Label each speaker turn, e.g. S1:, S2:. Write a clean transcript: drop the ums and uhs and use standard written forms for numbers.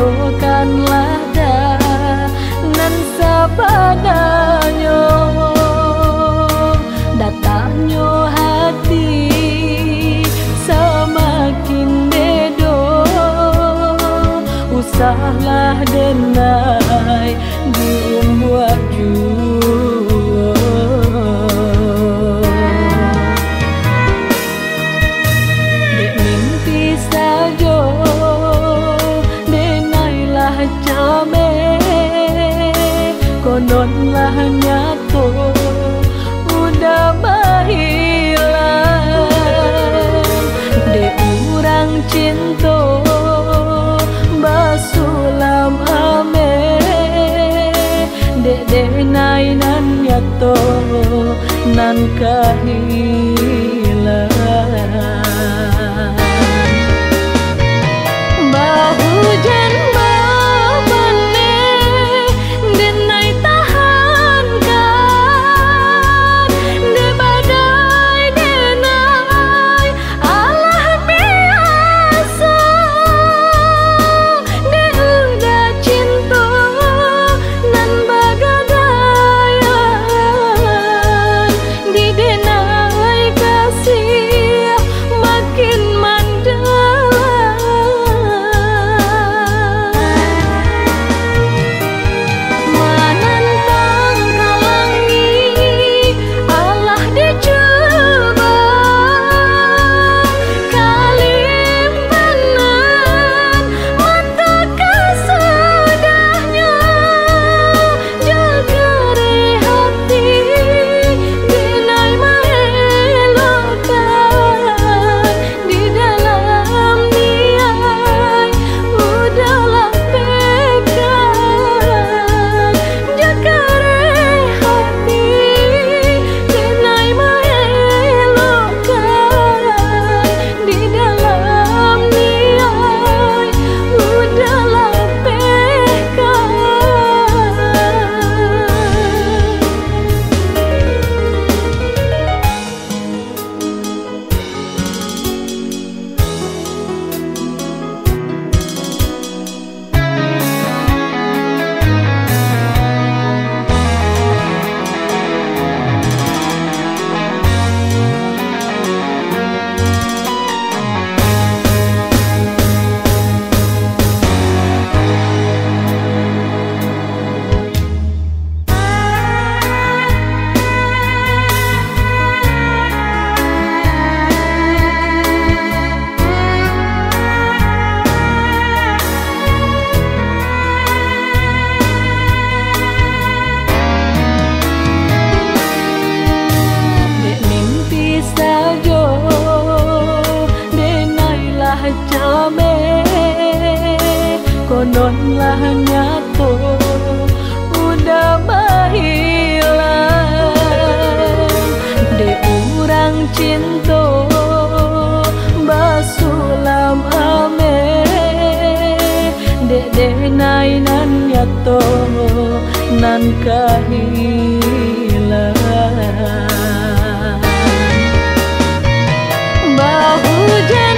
S1: jatuhkanlah dah nan sabananyo datangnya hati semakin bedo usahlah denai diumbuat jua dek mimpi saja denailah jame kononlah nyato udah berhilang dek urang cinta basulam ame dek denai nan nyato nan kehilangan bahujan babane denai tahankan de badai denai Allah biasa de udah cinta nan bagadayan di denai kasih makin kononlah nyato udah berhilang de urang cinta basulam ame de denai nan nyato nan kehilangan bahujan